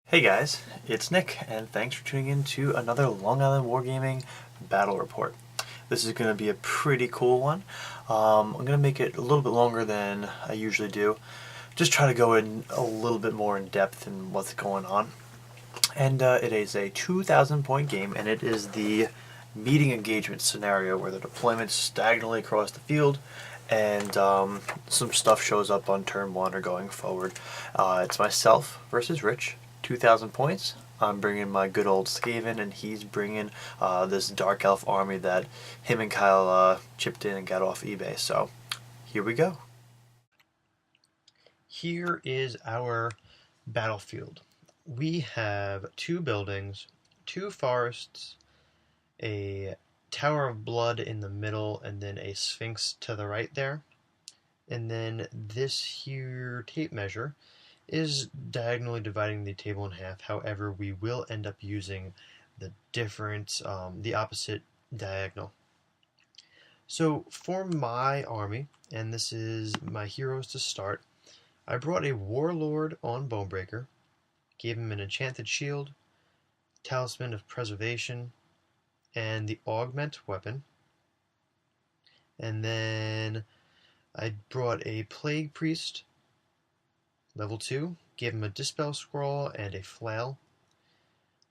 Hey guys, it's Nick, and thanks for tuning in to another Long Island Wargaming Battle Report. This is going to be a pretty cool one. I'm going to make it a little bit longer than I usually do. Just try to go in a little bit more in depth in what's going on. And it is a 2,000 point game, and it is the meeting engagement scenario where the deployment's diagonally across the field, and some stuff shows up on turn one or going forward. It's myself versus Rich, 2,000 points. I'm bringing my good old Skaven, and he's bringing this Dark Elf army that him and Kyle chipped in and got off eBay. So here we go. Here is our battlefield. We have two buildings, two forests, a Tower of Blood in the middle, and then a Sphinx to the right there. And then this here tape measure is diagonally dividing the table in half. However, we will end up using the opposite diagonal. So for my army, and this is my heroes to start, I brought a Warlord on Bonebreaker, gave him an enchanted shield, Talisman of Preservation, and the Augment weapon. And then I brought a Plague Priest, level 2, gave him a Dispel Scroll and a Flail.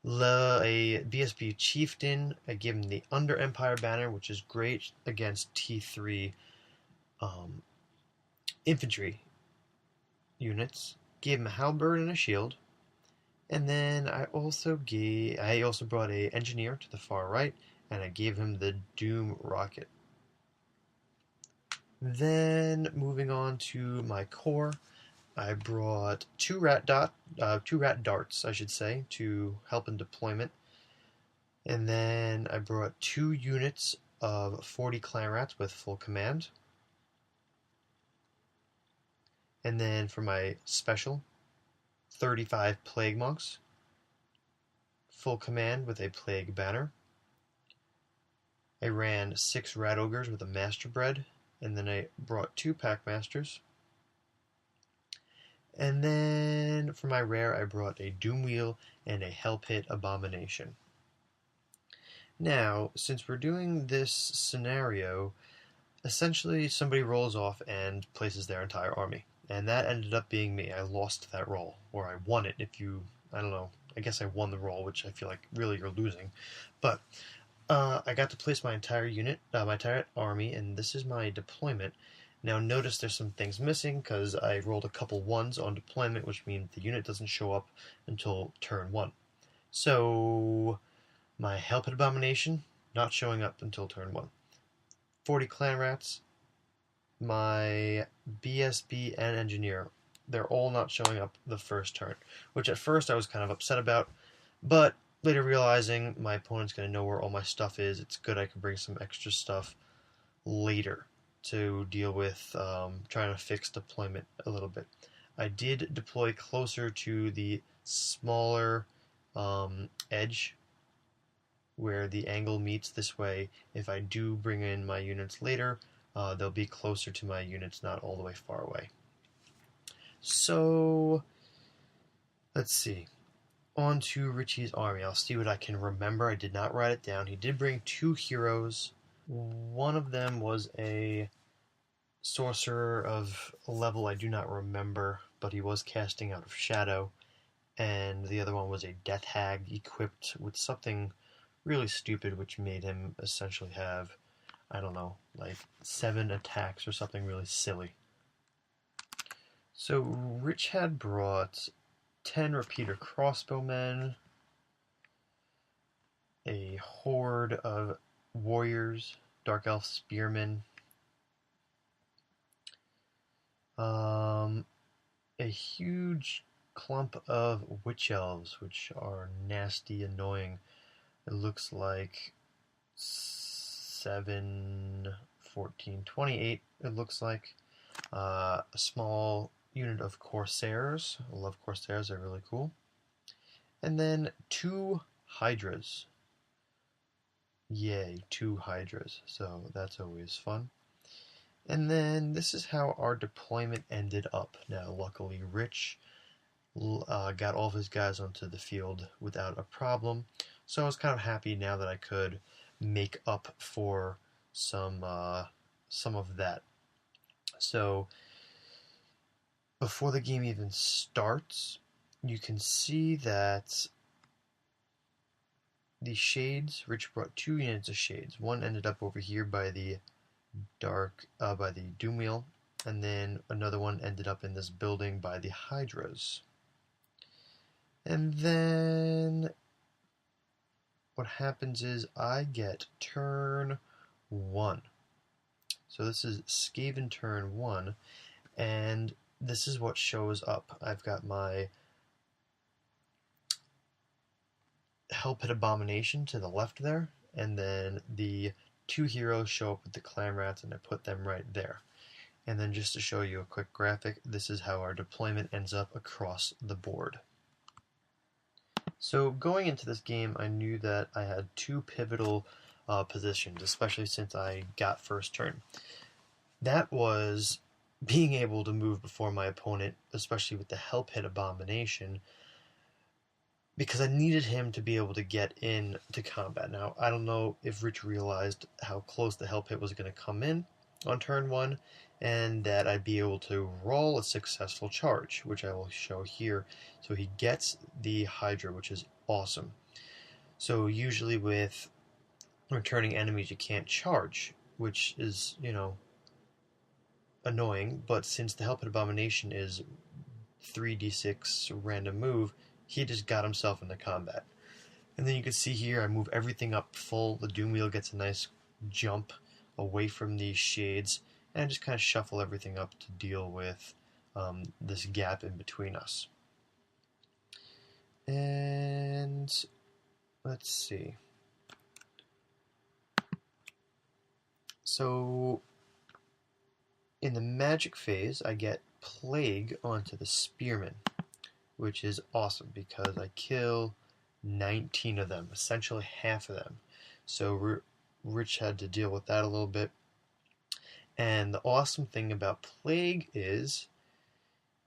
A BSB Chieftain, I gave him the Under Empire Banner, which is great against T3 infantry units. Gave him a Halberd and a Shield. And then I also brought a Engineer to the far right, and I gave him the Doom Rocket. Then moving on to my core, I brought two rat darts, I should say, to help in deployment. And then I brought 2 units of 40 clan rats with full command. And then for my special, 35 plague monks, full command with a plague banner. I ran 6 rat ogres with a master bread, and then I brought 2 pack masters. And then for my rare, I brought a Doom Wheel and a Hell Pit Abomination. Now, since we're doing this scenario, essentially somebody rolls off and places their entire army. And that ended up being me. I lost that roll, or I won it I don't know, I guess I won the roll, which I feel like really you're losing. But I got to place my entire unit, my entire army, and this is my deployment. Now notice there's some things missing because I rolled a couple 1s on deployment, which means the unit doesn't show up until turn 1. So my Hell Pit Abomination, not showing up until turn 1. 40 clan rats, my BSB and Engineer, they're all not showing up the first turn, which at first I was kind of upset about, but later realizing my opponent's going to know where all my stuff is, it's good I can bring some extra stuff later to deal with trying to fix deployment a little bit. I did deploy closer to the smaller edge where the angle meets this way. If I do bring in my units later, they'll be closer to my units, not all the way far away. So, let's see. On to Richie's army. I'll see what I can remember. I did not write it down. He did bring 2 heroes. One of them was a sorcerer of a level I do not remember, but he was casting out of shadow. And the other one was a death hag equipped with something really stupid, which made him essentially have, I don't know, like 7 attacks or something really silly. So Rich had brought 10 repeater crossbowmen, a horde of warriors, dark elf spearmen, a huge clump of witch elves, which are nasty, annoying. It looks like 7, 14, 28, it looks like. A small unit of Corsairs. I love Corsairs, they're really cool. And then 2 Hydras. Yay, 2 Hydras. So that's always fun. And then this is how our deployment ended up. Now, luckily, Rich got all of his guys onto the field without a problem. So I was kind of happy now that I could make up for some of that. So before the game even starts, you can see that the shades, Rich brought 2 units of shades. One ended up over here by the by the doom wheel, and then another one ended up in this building by the hydras. And then what happens is I get turn 1. So this is Skaven turn 1, and this is what shows up. I've got my Hell Pit Abomination to the left there, and then the 2 heroes show up with the clan rats, and I put them right there. And then just to show you a quick graphic, this is how our deployment ends up across the board. So going into this game, I knew that I had 2 pivotal positions, especially since I got first turn. That was being able to move before my opponent, especially with the Hell Pit Abomination, because I needed him to be able to get into combat. Now, I don't know if Rich realized how close the Hell Pit was going to come in on turn 1, and that I'd be able to roll a successful charge, which I will show here. So he gets the Hydra, which is awesome. So usually with returning enemies, you can't charge, which is, annoying, but since the Hell Pit Abomination is 3d6 random move, he just got himself into combat. And then you can see here, I move everything up full. The Doom Wheel gets a nice jump away from these shades, and I just kind of shuffle everything up to deal with this gap in between us. And let's see. So in the magic phase, I get Plague onto the Spearman, which is awesome because I kill 19 of them, essentially half of them. So Rich had to deal with that a little bit. And the awesome thing about Plague is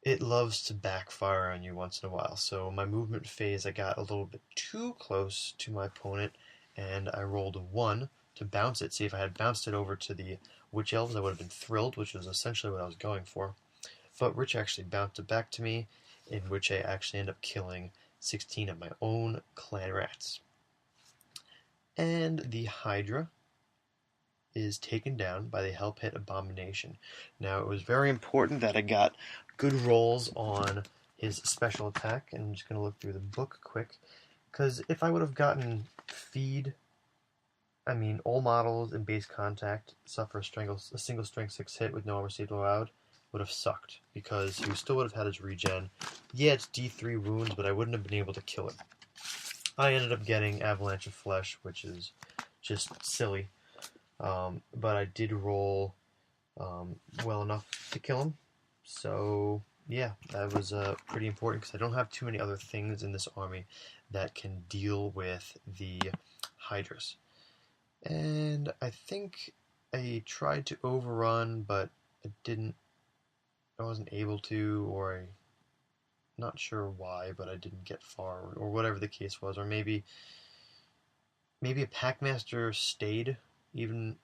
it loves to backfire on you once in a while. So my movement phase, I got a little bit too close to my opponent, and I rolled a 1 to bounce it. See, if I had bounced it over to the Witch Elves, I would have been thrilled, which was essentially what I was going for. But Rich actually bounced it back to me, in which I actually end up killing 16 of my own clan rats. And the Hydra is taken down by the Hell Pit Abomination. Now, it was very important that I got good rolls on his special attack, and I'm just going to look through the book quick, because if I would have gotten feed, all models in base contact suffer a single strength 6 hit with no armor saved allowed, would have sucked, because he still would have had his regen. Yeah, it's D3 wounds, but I wouldn't have been able to kill it. I ended up getting Avalanche of Flesh, which is just silly. But I did roll well enough to kill him. So, yeah, that was pretty important, because I don't have too many other things in this army that can deal with the Hydras. And I think I tried to overrun, but I wasn't able to, or I'm not sure why, but I didn't get far, or whatever the case was. Or maybe a Packmaster stayed, even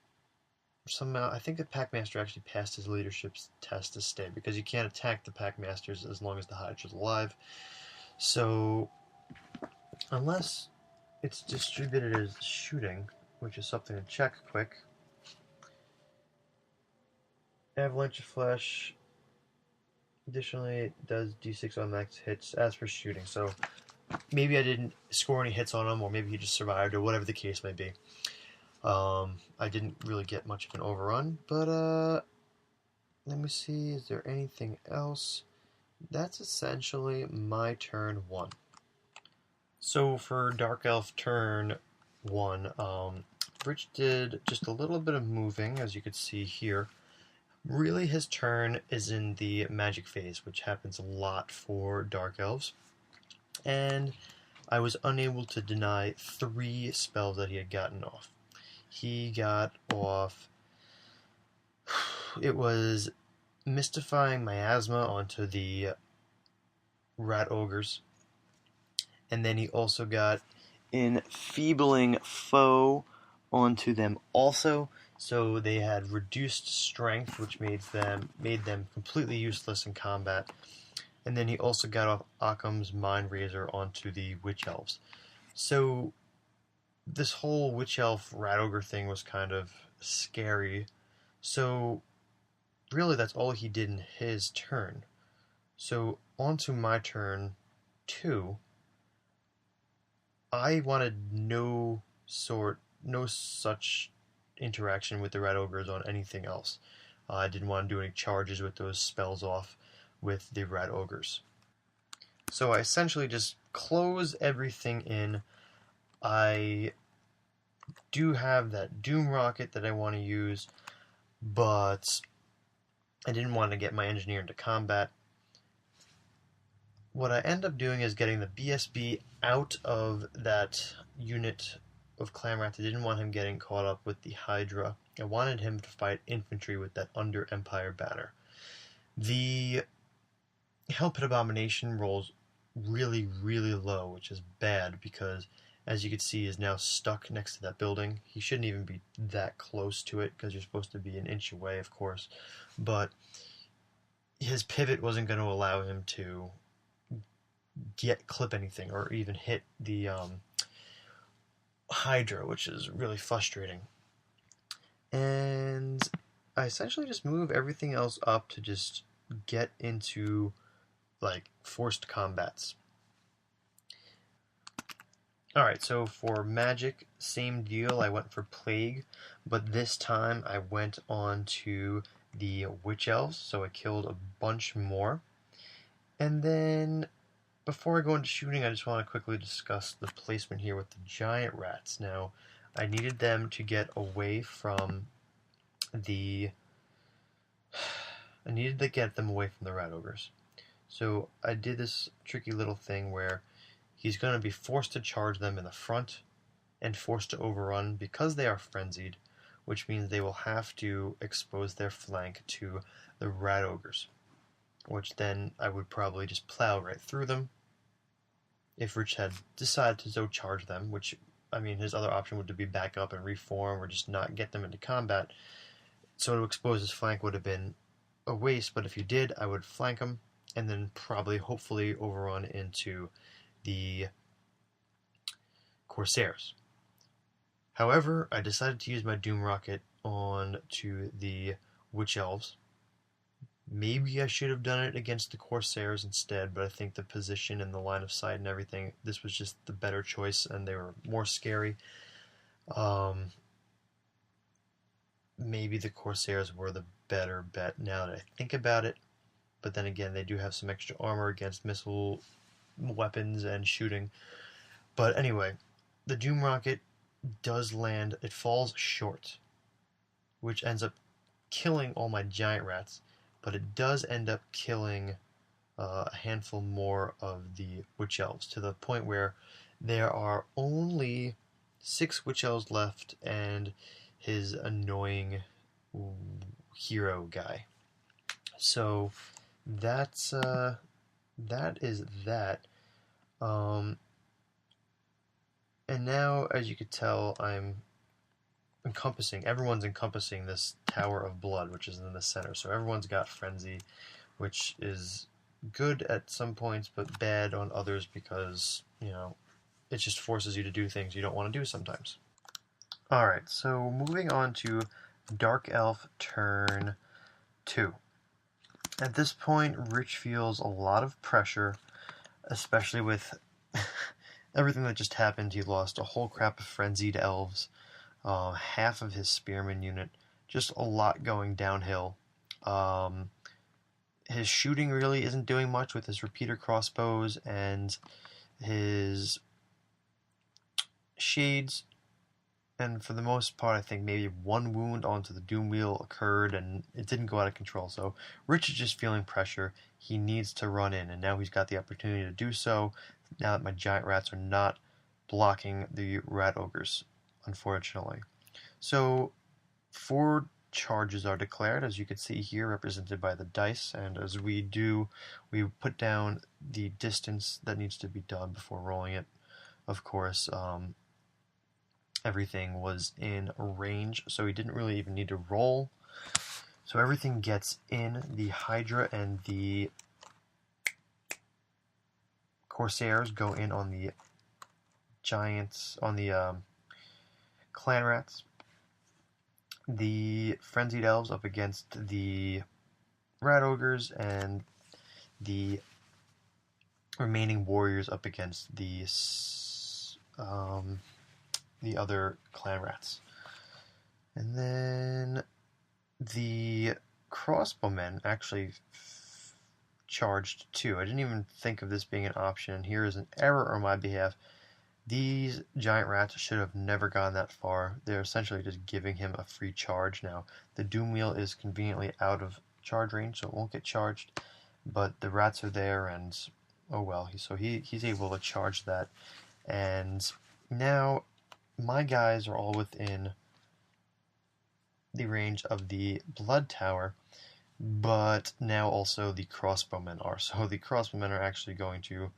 somehow. I think the Packmaster actually passed his leadership test to stay, because you can't attack the Packmasters as long as the Hydra's alive. So, unless it's distributed as shooting, which is something to check quick. Avalanche of Flesh. Additionally, it does D6 on max hits as for shooting, so maybe I didn't score any hits on him, or maybe he just survived, or whatever the case may be. I didn't really get much of an overrun, but let me see, is there anything else? That's essentially my turn 1. So for Dark Elf turn 1, Rich did just a little bit of moving, as you can see here. Really, his turn is in the magic phase, which happens a lot for Dark Elves. And I was unable to deny 3 spells that he had gotten off. He got off... It was Mystifying Miasma onto the rat ogres. And then he also got enfeebling foe onto them also, so they had reduced strength, which made them completely useless in combat. And then he also got off Occam's Mind Razor onto the Witch Elves. So this whole Witch Elf Rat Ogre thing was kind of scary. So really that's all he did in his turn. So onto my turn 2. I wanted no such interaction with the Rat Ogres on anything else. I didn't want to do any charges with those spells off with the Rat Ogres. So I essentially just close everything in. I do have that Doom Rocket that I want to use, but I didn't want to get my engineer into combat. What I end up doing is getting the BSB out of that unit of clan rats. I didn't want him getting caught up with the Hydra. I wanted him to fight infantry with that Under Empire banner. The Hell Pit Abomination rolls really, really low, which is bad because, as you can see, is now stuck next to that building. He shouldn't even be that close to it because you're supposed to be an inch away, of course. But his pivot wasn't going to allow him to clip anything or even hit the Hydra, which is really frustrating. And I essentially just move everything else up to just get into like forced combats. Alright, so for magic, same deal. I went for Plague, but this time I went on to the Witch Elves, so I killed a bunch more. And then before I go into shooting, I just want to quickly discuss the placement here with the giant rats. Now, I needed them to get away from the... I needed to get them away from the rat ogres. So I did this tricky little thing where he's going to be forced to charge them in the front and forced to overrun because they are frenzied, which means they will have to expose their flank to the rat ogres, which then I would probably just plow right through them. If Rich had decided to so charge them, which, I mean, his other option would be back up and reform or just not get them into combat, so to expose his flank would have been a waste, but if you did, I would flank him and then probably, hopefully, overrun into the Corsairs. However, I decided to use my Doom Rocket on to the Witch Elves. Maybe I should have done it against the Corsairs instead, but I think the position and the line of sight and everything, this was just the better choice, and they were more scary. Maybe the Corsairs were the better bet now that I think about it, but then again, they do have some extra armor against missile weapons and shooting. But anyway, the Doom Rocket does land, it falls short, which ends up killing all my giant rats. But it does end up killing a handful more of the Witch Elves, to the point where there are only 6 Witch Elves left and his annoying hero guy. So that is that. And now, as you could tell, everyone's encompassing this Tower of Blood, which is in the center. So everyone's got Frenzy, which is good at some points, but bad on others because, it just forces you to do things you don't want to do sometimes. Alright, so moving on to Dark Elf turn 2. At this point, Rich feels a lot of pressure, especially with everything that just happened. He lost a whole crap of frenzied elves. Half of his spearman unit, just a lot going downhill. His shooting really isn't doing much with his repeater crossbows, and his shades, and for the most part I think maybe one wound onto the Doom Wheel occurred and it didn't go out of control. So Rich is just feeling pressure. He needs to run in, and now he's got the opportunity to do so now that my giant rats are not blocking the rat ogres, unfortunately. So for charges are declared, as you can see here, represented by the dice. And as we do, we put down the distance that needs to be done before rolling it. Of course, everything was in range, so we didn't really even need to roll. So everything gets in. The Hydra and the Corsairs go in on the Giants, on the Clan Rats. The Frenzied Elves up against the Rat Ogres, and the remaining Warriors up against the other Clan Rats. And then the Crossbowmen actually charged too. I didn't even think of this being an option. Here is an error on my behalf. These giant rats should have never gone that far. They're essentially just giving him a free charge. Now, the Doom Wheel is conveniently out of charge range, so it won't get charged. But the rats are there, and oh well. So he's able to charge that. And now, my guys are all within the range of the Blood Tower, but now also the Crossbowmen are. So the Crossbowmen are actually going to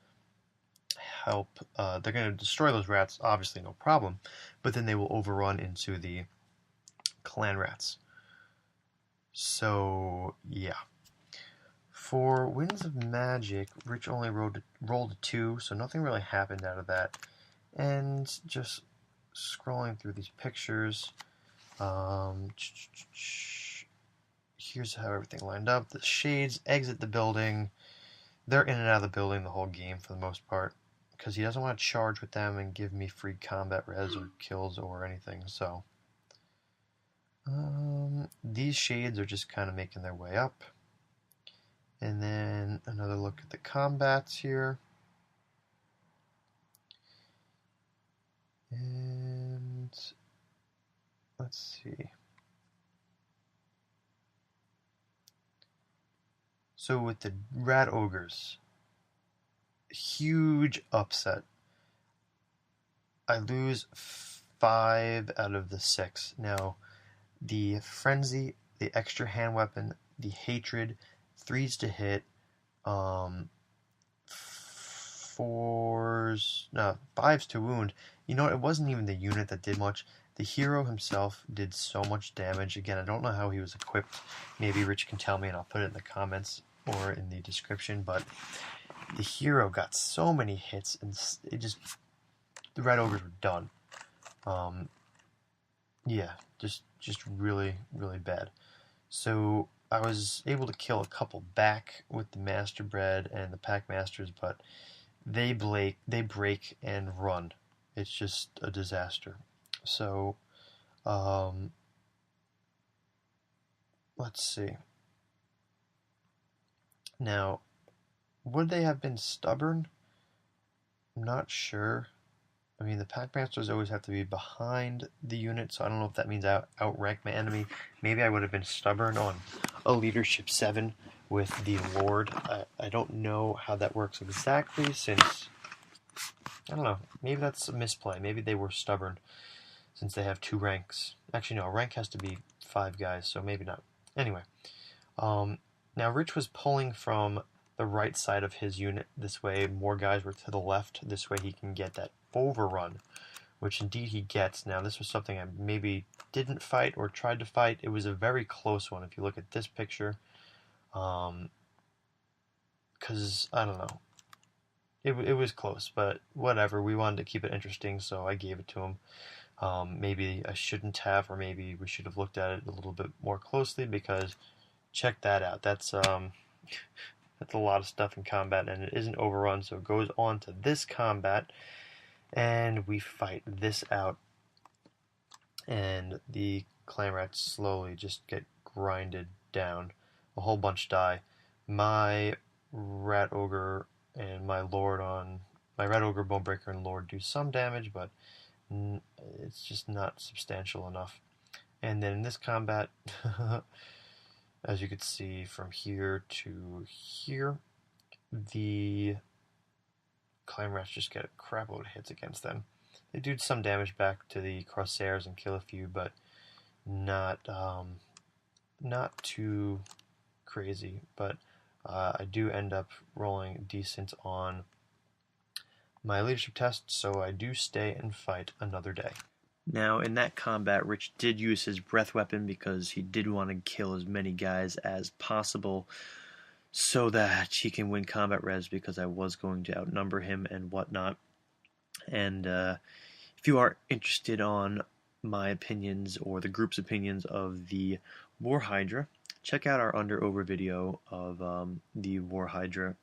help. They're going to destroy those rats, obviously no problem, but then they will overrun into the Clan Rats. So yeah, for Winds of Magic, Rich only rolled a 2, so nothing really happened out of that. And just scrolling through these pictures, here's how everything lined up. The Shades exit the building. They're in and out of the building the whole game for the most part, because he doesn't want to charge with them and give me free combat res or kills or anything. So these Shades are just kind of making their way up. And then another look at the combats here. And let's see. So with the Rat Ogres, huge upset. I lose 5 out of the 6. Now, the Frenzy, the extra hand weapon, the Hatred, 3s to hit, 5s to wound. You know, it wasn't even the unit that did much. The hero himself did so much damage. Again, I don't know how he was equipped. Maybe Rich can tell me and I'll put it in the comments or in the description, but the hero got so many hits, and the Red Ogres were done. Yeah, just really, really bad. So I was able to kill a couple back with the Master Bread and the Pack Masters, but they break and run. It's just a disaster. So, let's see. Now, would they have been stubborn? I'm not sure. I mean, the Pack Masters always have to be behind the unit, so I don't know if that means outrank my enemy. Maybe I would have been stubborn on a leadership 7 with the Lord. I don't know how that works exactly, since I don't know. Maybe that's a misplay. Maybe they were stubborn since they have 2 ranks. Actually, no, a rank has to be 5 guys, so maybe not. Anyway, now Rich was pulling from the right side of his unit. This way, more guys were to the left. This way, he can get that overrun, which indeed he gets. Now, this was something I maybe didn't fight or tried to fight. It was a very close one, if you look at this picture. Because, I don't know. It was close, but whatever. We wanted to keep it interesting, so I gave it to him. Maybe I shouldn't have, or maybe we should have looked at it a little bit more closely, because check that out. That's that's a lot of stuff in combat, and it isn't overrun, so it goes on to this combat, and we fight this out, and the Clan Rats slowly just get grinded down. A whole bunch die. My Rat Ogre and my Rat Ogre, Bonebreaker, and Lord do some damage, but it's just not substantial enough. And then in this combat, as you can see from here to here, the Clan Rats just get a crap load of hits against them. They do some damage back to the Corsairs and kill a few, but not not too crazy, but I do end up rolling decent on my leadership test, so I do stay and fight another day. Now, in that combat, Rich did use his breath weapon because he did want to kill as many guys as possible so that he can win combat res, because I was going to outnumber him and whatnot. And if you are interested on my opinions or the group's opinions of the War Hydra, check out our Under-Over video of the War Hydra.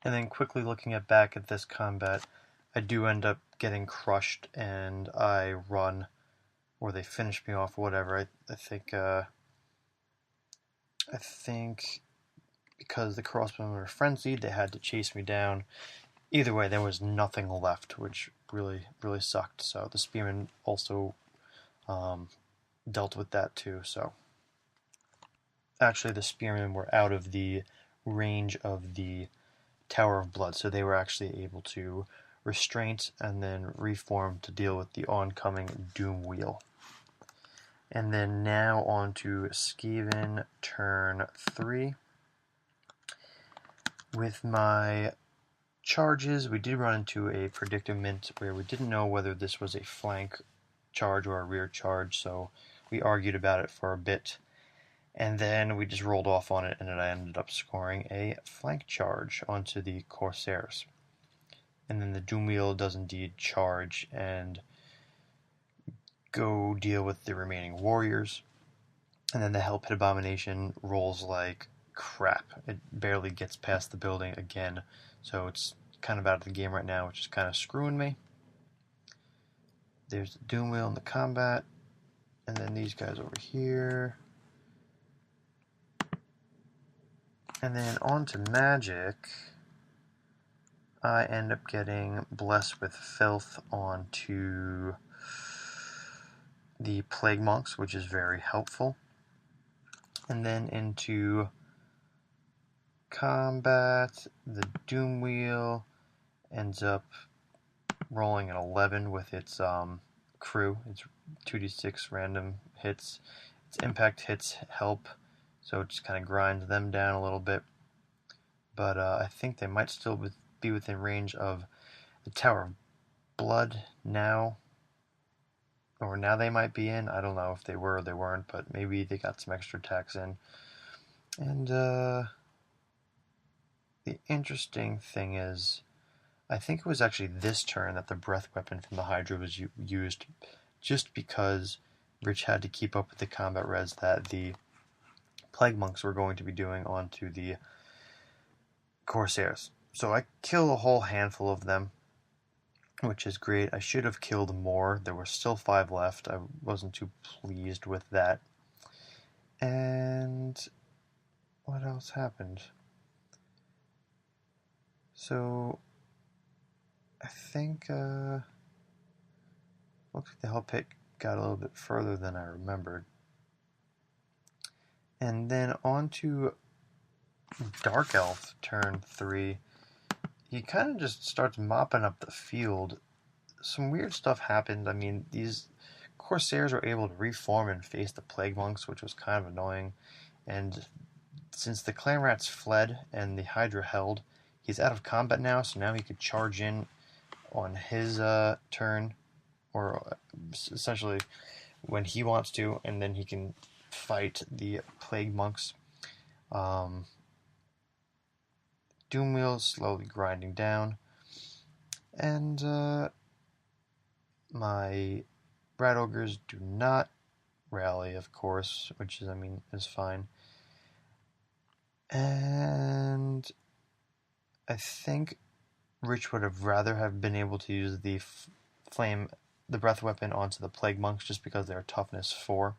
And then quickly looking back at this combat, I do end up getting crushed and I run, or they finish me off or whatever. I think because the crossbowmen were frenzied, they had to chase me down. Either way, there was nothing left, which really, really sucked. So the spearmen also dealt with that too. So actually, the spearmen were out of the range of the Tower of Blood, so they were actually able to restraint and then reform to deal with the oncoming Doom Wheel. And then now on to Skaven turn 3. With my charges, we did run into a predicament where we didn't know whether this was a flank charge or a rear charge, so we argued about it for a bit. And then we just rolled off on it, and I ended up scoring a flank charge onto the Corsairs. And then the Doom Wheel does indeed charge and go deal with the remaining warriors. And then the Hell Pit Abomination rolls like crap. It barely gets past the building again, so it's kind of out of the game right now, which is kind of screwing me. There's the Doom Wheel in the combat, and then these guys over here. And then on to magic, I end up getting Blessed with Filth onto the Plague Monks, which is very helpful. And then into combat, the Doom Wheel ends up rolling an 11 with its crew. It's 2d6 random hits. Its impact hits help, so it just kind of grinds them down a little bit. But I think they might still be within range of the Tower of Blood now. Or now they might be in. I don't know if they were or they weren't, but maybe they got some extra attacks in. And the interesting thing is, I think it was actually this turn that the breath weapon from the Hydra was used, just because Rich had to keep up with the combat res that the Plague Monks were going to be doing onto the Corsairs. So I kill a whole handful of them, which is great. I should have killed more. There were still 5 left. I wasn't too pleased with that. And what else happened? So I think looks like the Hell Pit got a little bit further than I remembered. And then on to Dark Elf turn 3. He kind of just starts mopping up the field. Some weird stuff happened. I mean, these Corsairs were able to reform and face the Plague Monks, which was kind of annoying. And since the Clan Rats fled and the Hydra held, he's out of combat now, so now he could charge in on his turn, or essentially when he wants to, and then he can fight the Plague Monks. Doom Wheel slowly grinding down, and my Rat Ogres do not rally, of course, which is, is fine. And I think Rich would have rather have been able to use the breath weapon onto the Plague Monks, just because they're toughness 4.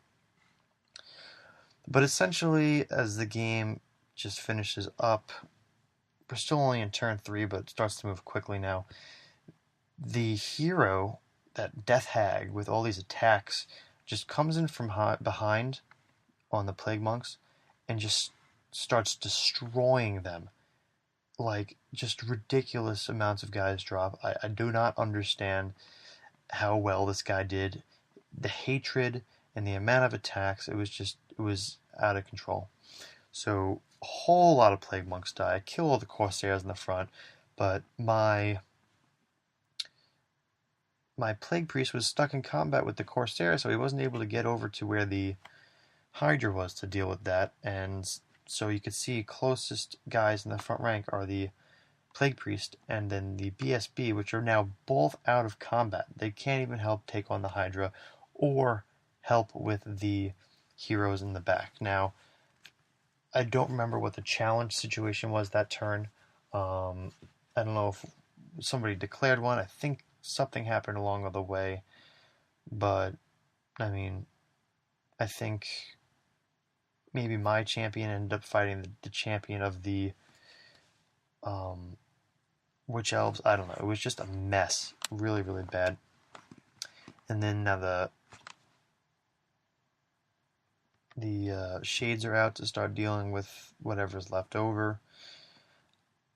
But essentially, as the game just finishes up, we're still only in turn 3, but it starts to move quickly now. The hero, that Death Hag with all these attacks, just comes in from behind on the Plague Monks and just starts destroying them. Like, just ridiculous amounts of guys drop. I do not understand how well this guy did. The hatred and the amount of attacks, it was out of control. So a whole lot of Plague Monks die. I kill all the Corsairs in the front, but my Plague Priest was stuck in combat with the Corsair, so he wasn't able to get over to where the Hydra was to deal with that. And so you could see closest guys in the front rank are the Plague Priest and then the BSB, which are now both out of combat. They can't even help take on the Hydra or help with the heroes in the back. Now, I don't remember what the challenge situation was that turn. I don't know if somebody declared one. I think something happened along the way. But, I mean, I think maybe my champion ended up fighting the champion of the Witch Elves. I don't know. It was just a mess. Really, really bad. And then now the shades are out to start dealing with whatever's left over.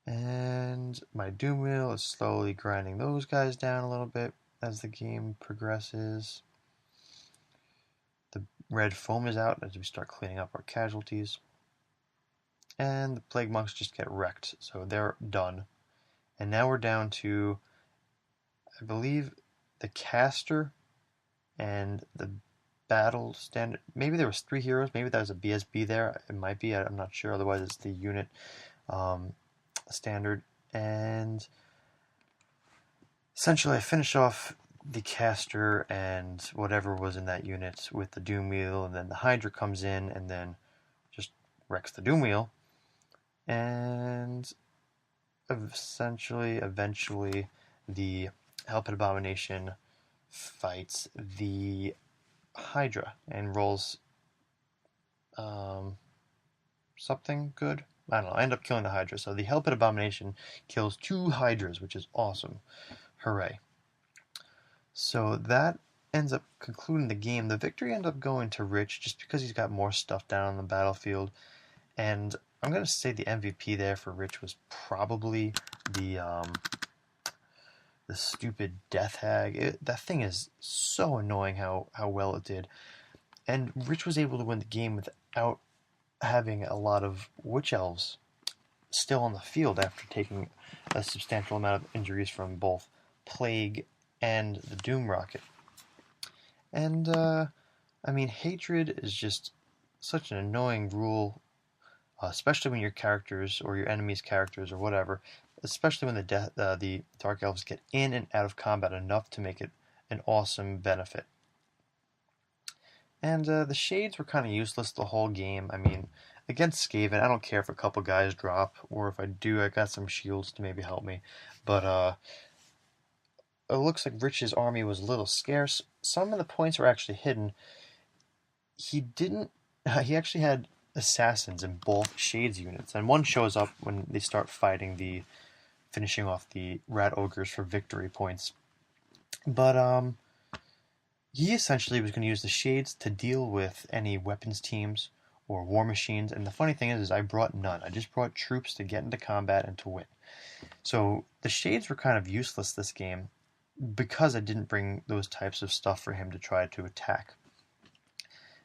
And my Doom Wheel is slowly grinding those guys down a little bit as the game progresses. The red foam is out as we start cleaning up our casualties. And the Plague Monks just get wrecked, so they're done. And now we're down to, I believe, the Caster and the Battle Standard. Maybe there was 3 heroes. Maybe that was a BSB there. It might be. I'm not sure. Otherwise, it's the unit standard. And essentially, I finish off the Caster and whatever was in that unit with the Doom Wheel, and then the Hydra comes in and then just wrecks the Doom Wheel. And eventually, the Hellpit Abomination fights the Hydra and rolls something good. I don't know. I end up killing the Hydra. So the Hellpit Abomination kills 2 Hydras, which is awesome. Hooray. So that ends up concluding the game. The victory ended up going to Rich just because he's got more stuff down on the battlefield. And I'm going to say the MVP there for Rich was probably the stupid Death Hag. That thing is so annoying how well it did. And Rich was able to win the game without having a lot of Witch Elves still on the field after taking a substantial amount of injuries from both Plague and the Doom Rocket. And, I mean, Hatred is just such an annoying rule, especially when your characters or your enemy's characters or whatever, especially when the Dark Elves get in and out of combat enough to make it an awesome benefit. And the Shades were kind of useless the whole game. I mean, against Skaven, I don't care if a couple guys drop, or if I do, I got some shields to maybe help me. But it looks like Rich's army was a little scarce. Some of the points were actually hidden. He actually had assassins in both Shades units, and one shows up when they start fighting finishing off the Rat Ogres for victory points. But he essentially was going to use the Shades to deal with any weapons teams or war machines, and the funny thing is I brought none. I just brought troops to get into combat and to win. So the Shades were kind of useless this game because I didn't bring those types of stuff for him to try to attack.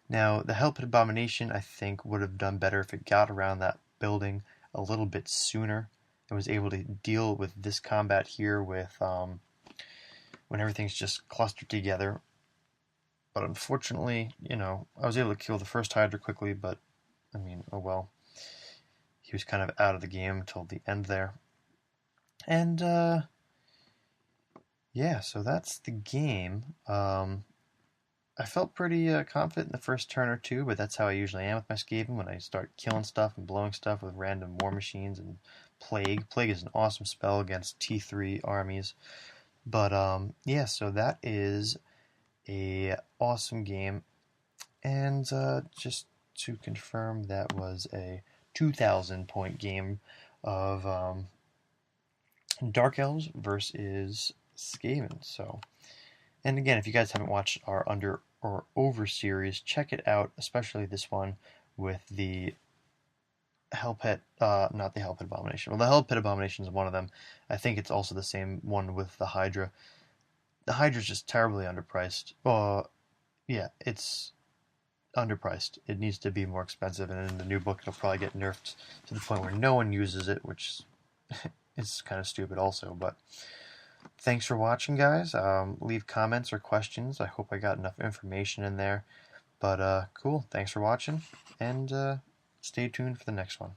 Now, the Hellpit Abomination, I think, would have done better if it got around that building a little bit sooner and was able to deal with this combat here with when everything's just clustered together. But unfortunately, I was able to kill the first Hydra quickly, but, I mean, oh well. He was kind of out of the game until the end there. And, yeah, so that's the game. I felt pretty confident in the first turn or two, but that's how I usually am with my Skaven when I start killing stuff and blowing stuff with random war machines and Plague. Plague is an awesome spell against T3 armies. But, yeah, so that is a awesome game. And just to confirm, that was a 2,000 point game of Dark Elves versus Skaven. So, and again, if you guys haven't watched our Under or Over series, check it out, especially this one with the Hellpit, not the Hellpit Abomination. Well, the Hellpit Abomination is one of them. I think it's also the same one with the Hydra. The Hydra's just terribly underpriced. Yeah, it's underpriced. It needs to be more expensive, and in the new book it'll probably get nerfed to the point where no one uses it, which is kind of stupid also. But thanks for watching, guys. Leave comments or questions. I hope I got enough information in there. But cool, thanks for watching, and stay tuned for the next one.